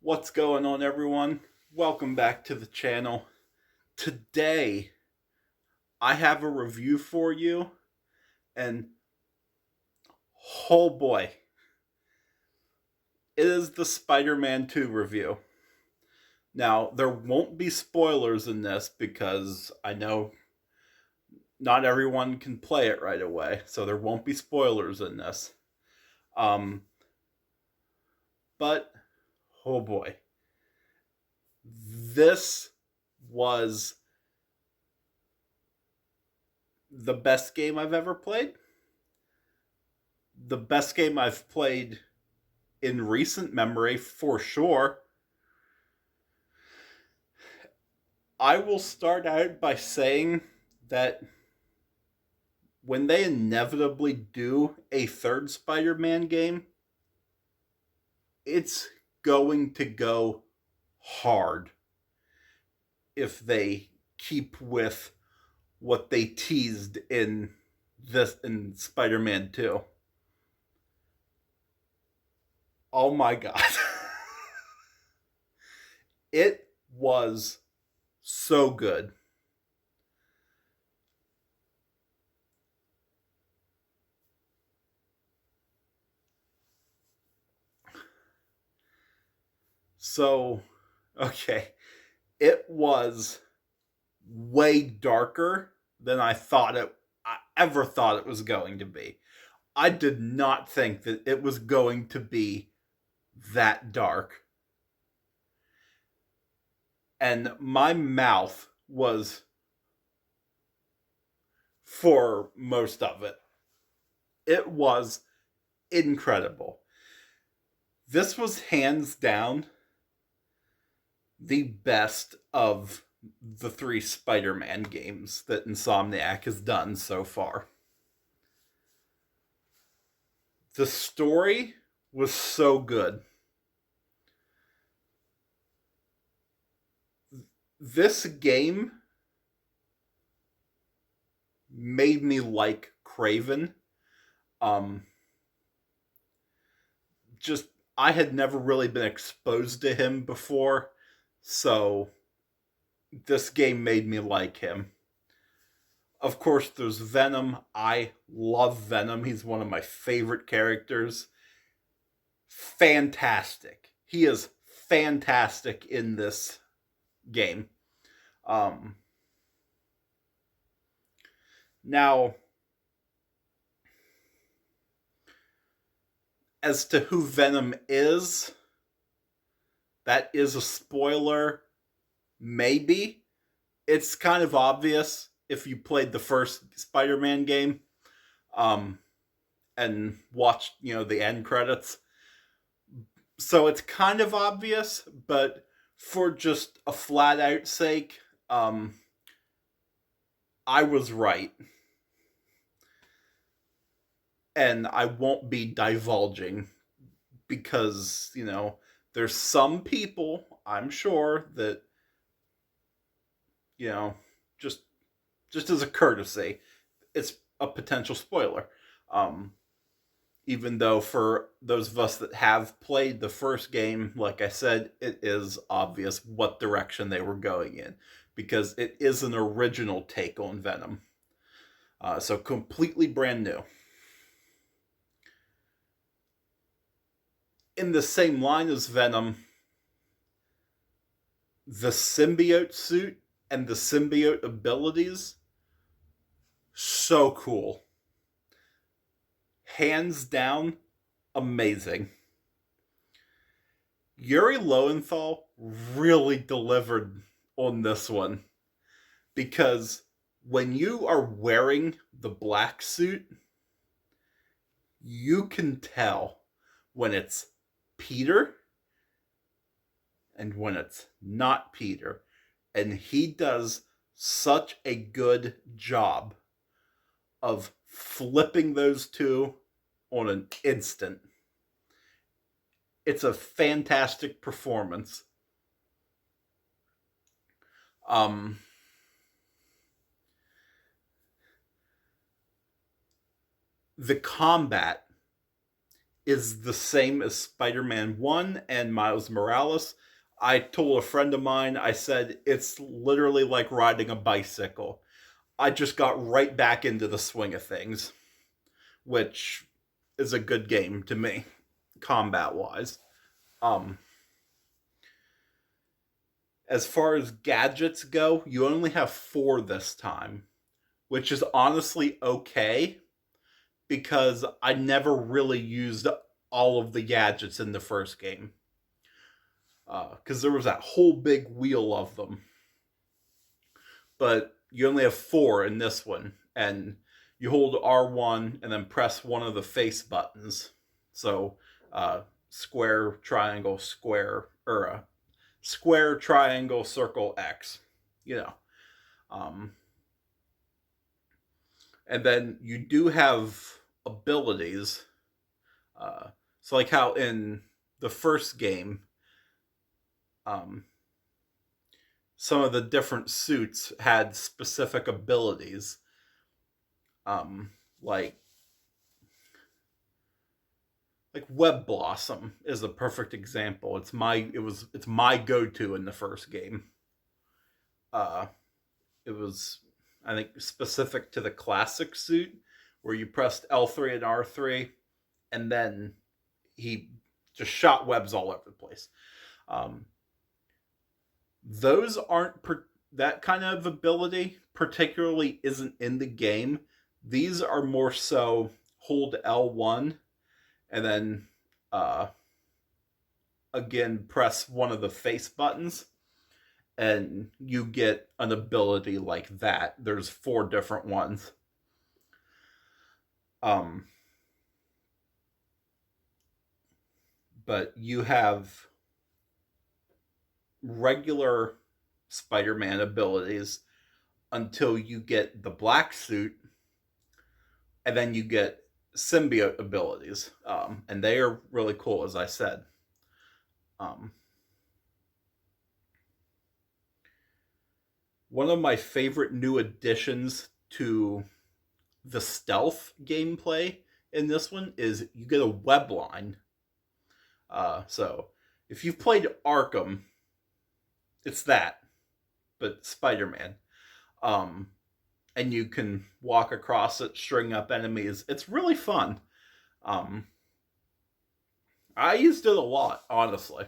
What's going on, everyone? Welcome back to the channel. Today, I have a review for you, and oh boy, it is the Spider-Man 2 review. Now, there won't be spoilers in this because I know not everyone can play it right away, so there won't be spoilers in this. Um, but oh boy, this was the best game I've ever played. The best game I've played in recent memory, for sure. I will start out by saying that when they inevitably do a third Spider Man game, it's going to go hard if they keep with what they teased in Spider Man 2. Oh my god. It was so good. So, okay, it was way darker than I ever thought it was going to be. I did not think that it was going to be that dark. And my mouth was for most of it. It was incredible. This was hands down the best of the three Spider Man games that Insomniac has done so far. The story was so good. This game made me like Craven. Um, just I had never really been exposed to him before, so this game made me like him. Of course, there's Venom. I love Venom. He's one of my favorite characters. Fantastic. He is fantastic in this game. Um, Now, as to who Venom is, that is a spoiler. Maybe. It's kind of obvious if you played the first Spider-Man game um, and watched, the end credits. So it's kind of obvious, but for just a flat out sake, I was right. And I won't be divulging because, there's some people, I'm sure, that, you know, just just as a courtesy, it's a potential spoiler. Um, Even though for those of us that have played the first game, like I said, it is obvious what direction they were going in because it is an original take on Venom. So completely brand new. In the same line as Venom, the symbiote suit and the symbiote abilities, so cool. Hands down, amazing. Yuri Lowenthal really delivered on this one because when you are wearing the black suit, you can tell when it's Peter and when it's not Peter. And he does such a good job of flipping those two on an instant. It's a fantastic performance. Um, the combat is the same as Spider-Man 1 and Miles Morales. I told a friend of mine, I said, it's literally like riding a bicycle. I just got right back into the swing of things, which is a good game to me, combat-wise. Um, as far as gadgets go, you only have 4 this time, which is honestly okay because I never really used all of the gadgets in the first game. Because there was that whole big wheel of them. But you only have 4 in this one. And you hold R1 and then press one of the face buttons. So, square, triangle, square, or square, triangle, circle, X. You know. And then you do have abilities. So, like how in the first game, some of the different suits had specific abilities. Um, like Web Blossom is a perfect example. It's my go-to in the first game. Uh, it was, I think, specific to the classic suit where you pressed L3 and R3, and then he just shot webs all over the place. Those aren't that kind of ability particularly isn't in the game. These are more so hold L1 and then again press one of the face buttons and you get an ability like that. There's 4 different ones. But you have regular Spider-Man abilities until you get the black suit, and then you get symbiote abilities, and they are really cool, as I said. One of my favorite new additions to the stealth gameplay in this one is you get a web line. So if you've played Arkham, it's that, but Spider-Man. And you can walk across it, string up enemies. It's really fun. I used it a lot, honestly.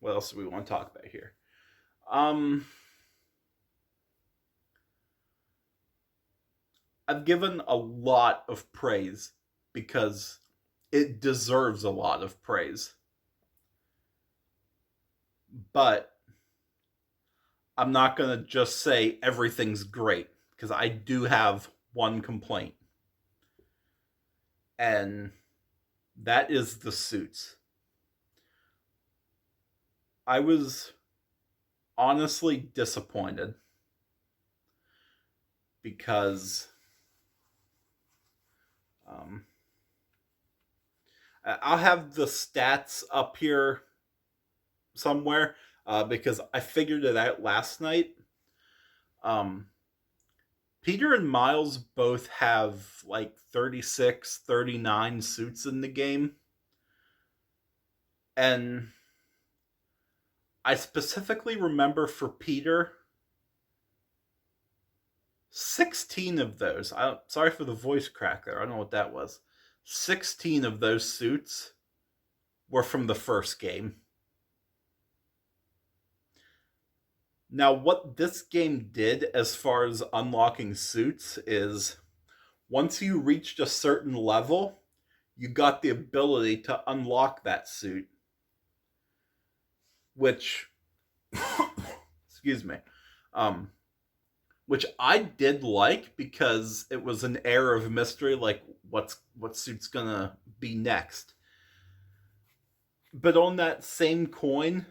What else do we want to talk about here? I've given a lot of praise because it deserves a lot of praise. But I'm not going to just say everything's great because I do have one complaint. And that is the suits. I was honestly disappointed because I'll have the stats up here somewhere because I figured it out last night. Peter and Miles both have like 36, 39 suits in the game. And I specifically remember for Peter, 16 of those. Sorry for the voice crack there. I don't know what that was. 16 of those suits were from the first game. Now, what this game did as far as unlocking suits is once you reached a certain level, you got the ability to unlock that suit. Which, excuse me, which I did like because it was an air of mystery, like what suit's gonna be next. But on that same coin,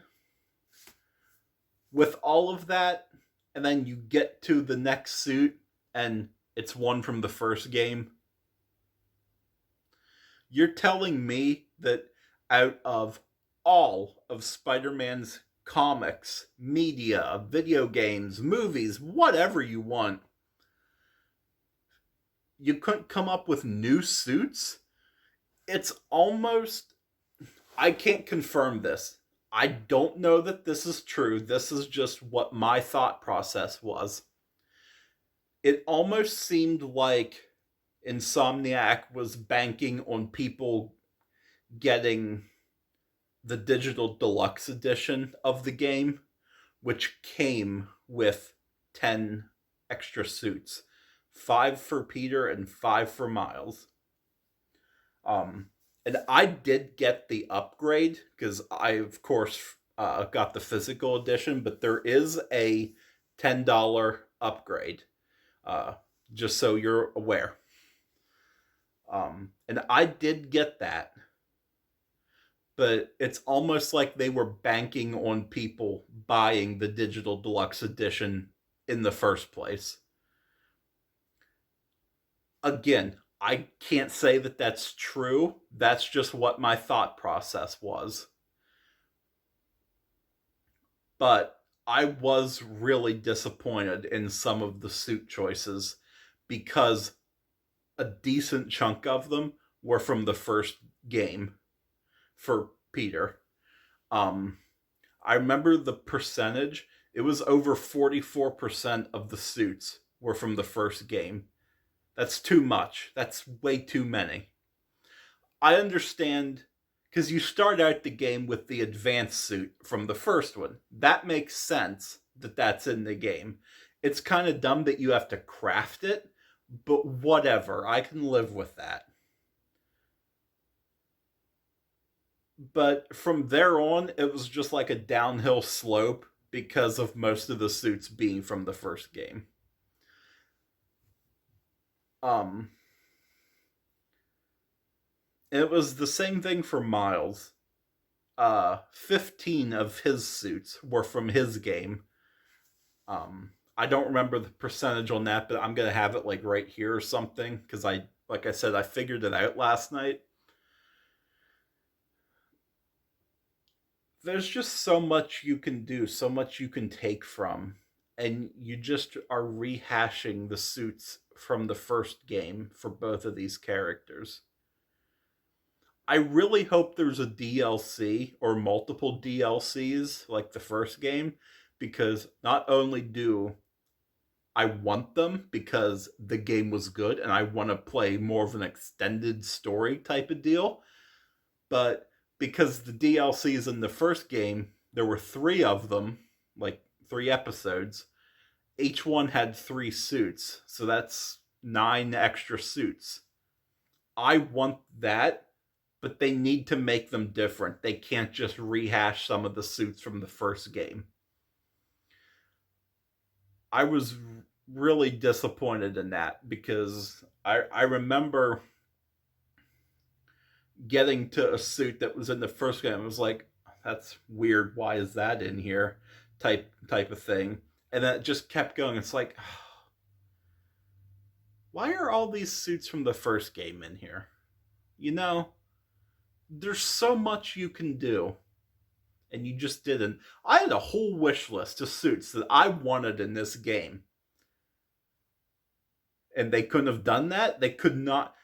with all of that, and then you get to the next suit, and it's one from the first game, you're telling me that out of all of Spider-Man's comics, media, video games, movies, whatever you want, you couldn't come up with new suits. It's almost, I can't confirm this. I don't know that this is true. This is just what my thought process was. It almost seemed like Insomniac was banking on people getting the digital deluxe edition of the game, which came with 10 extra suits, 5 for Peter and 5 for Miles. And I did get the upgrade because I, of course, got the physical edition, but there is a $10 upgrade, uh, just so you're aware. And I did get that, but it's almost like they were banking on people buying the digital deluxe edition in the first place. Again, I can't say that that's true. That's just what my thought process was. But I was really disappointed in some of the suit choices because a decent chunk of them were from the first game for Peter. Um, I remember the percentage. It was over 44% of the suits were from the first game. That's too much. That's way too many. I understand because you start out the game with the advanced suit from the first one. That makes sense that that's in the game. It's kind of dumb that you have to craft it, but whatever. I can live with that. But from there on, it was just like a downhill slope because of most of the suits being from the first game. Um, it was the same thing for Miles. 15 of his suits were from his game. I don't remember the percentage on that, but I'm gonna have it like right here or something because like I said, I figured it out last night. There's just so much you can do, so much you can take from, and you just are rehashing the suits from the first game for both of these characters. I really hope there's a DLC or multiple DLCs like the first game because not only do I want them because the game was good and I want to play more of an extended story type of deal, but because the DLCs in the first game, there were 3 of them, like 3 episodes. Each one had 3 suits, so that's 9 extra suits. I want that, but they need to make them different. They can't just rehash some of the suits from the first game. I was really disappointed in that because I remember getting to a suit that was in the first game. I was like, that's weird. Why is that in here? Type of thing. And then it just kept going. It's like, why are all these suits from the first game in here? You know, there's so much you can do. And you just didn't. I had a whole wish list of suits that I wanted in this game. And they couldn't have done that. They could not.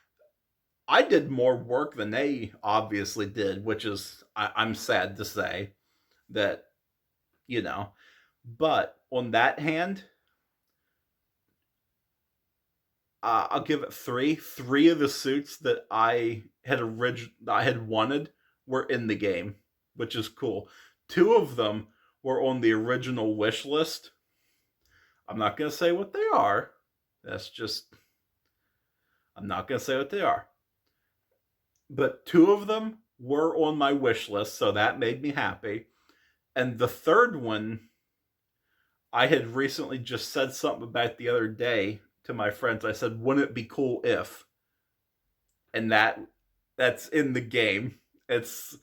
I did more work than they obviously did, which is, I'm sad to say that, you know. But on that hand, I'll give it 3. 3 of the suits that I had wanted were in the game, which is cool. 2 of them were on the original wish list. I'm not gonna say what they are. That's just, I'm not gonna say what they are. But 2 of them were on my wish list, so that made me happy. And the third one, I had recently just said something about the other day to my friends. I said, "Wouldn't it be cool if?" And that's in the game. It's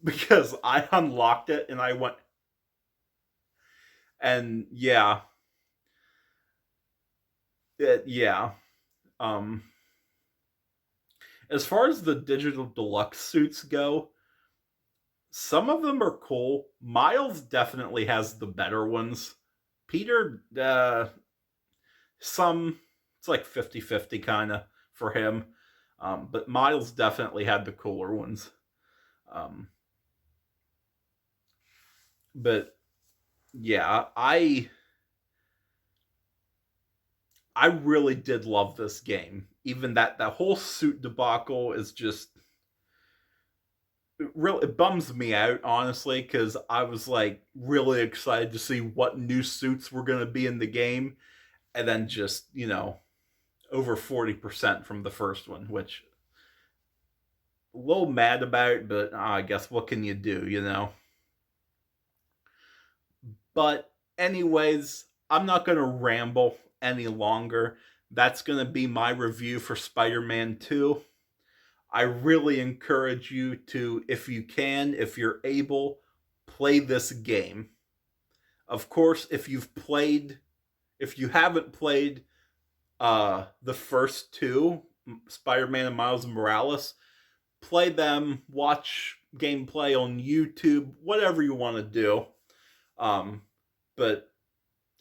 because I unlocked it and I went, and yeah. Um, as far as the digital deluxe suits go, some of them are cool. Miles definitely has the better ones. Peter, some It's like 50-50 kind of for him. But Miles definitely had the cooler ones. Um, but yeah, I really did love this game. Even that whole suit debacle is just it bums me out, honestly, because I was like really excited to see what new suits were going to be in the game, and then just over 40% from the first one, which a little mad about, but I guess what can you do? But anyways, I'm not going to ramble any longer. That's going to be my review for Spider-Man 2. I really encourage you to, if you can, if you're able, play this game. Of course, if you haven't played the first two, Spider-Man and Miles Morales, play them, watch gameplay on YouTube, whatever you want to do. But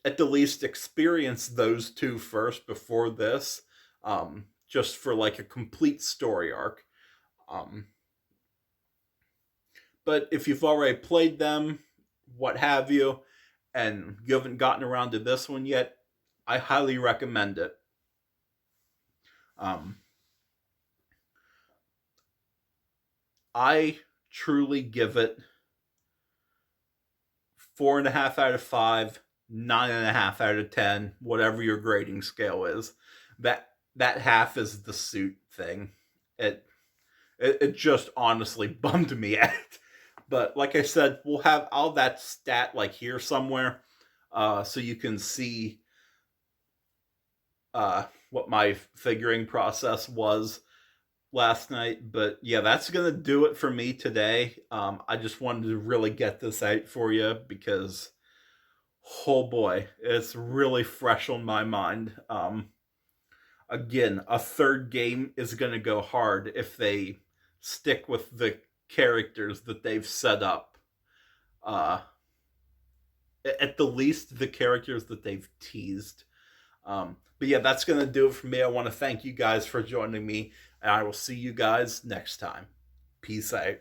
at the least experience those two first before this, just for like a complete story arc. Um, but if you've already played them, what have you, and you haven't gotten around to this one yet, I highly recommend it. Um, I truly give it 4.5 out of 5, 9.5 out of 10, whatever your grading scale is. That half is the suit thing. It just honestly bummed me out. But like I said, we'll have all that stat like here somewhere, so you can see what my figuring process was last night. But yeah, that's gonna do it for me today. I just wanted to really get this out for you because, oh boy, it's really fresh on my mind. Again, a third game is gonna go hard if they stick with the characters that they've set up. Uh, at the least, the characters that they've teased. But yeah, that's going to do it for me. I want to thank you guys for joining me, and I will see you guys next time. Peace out.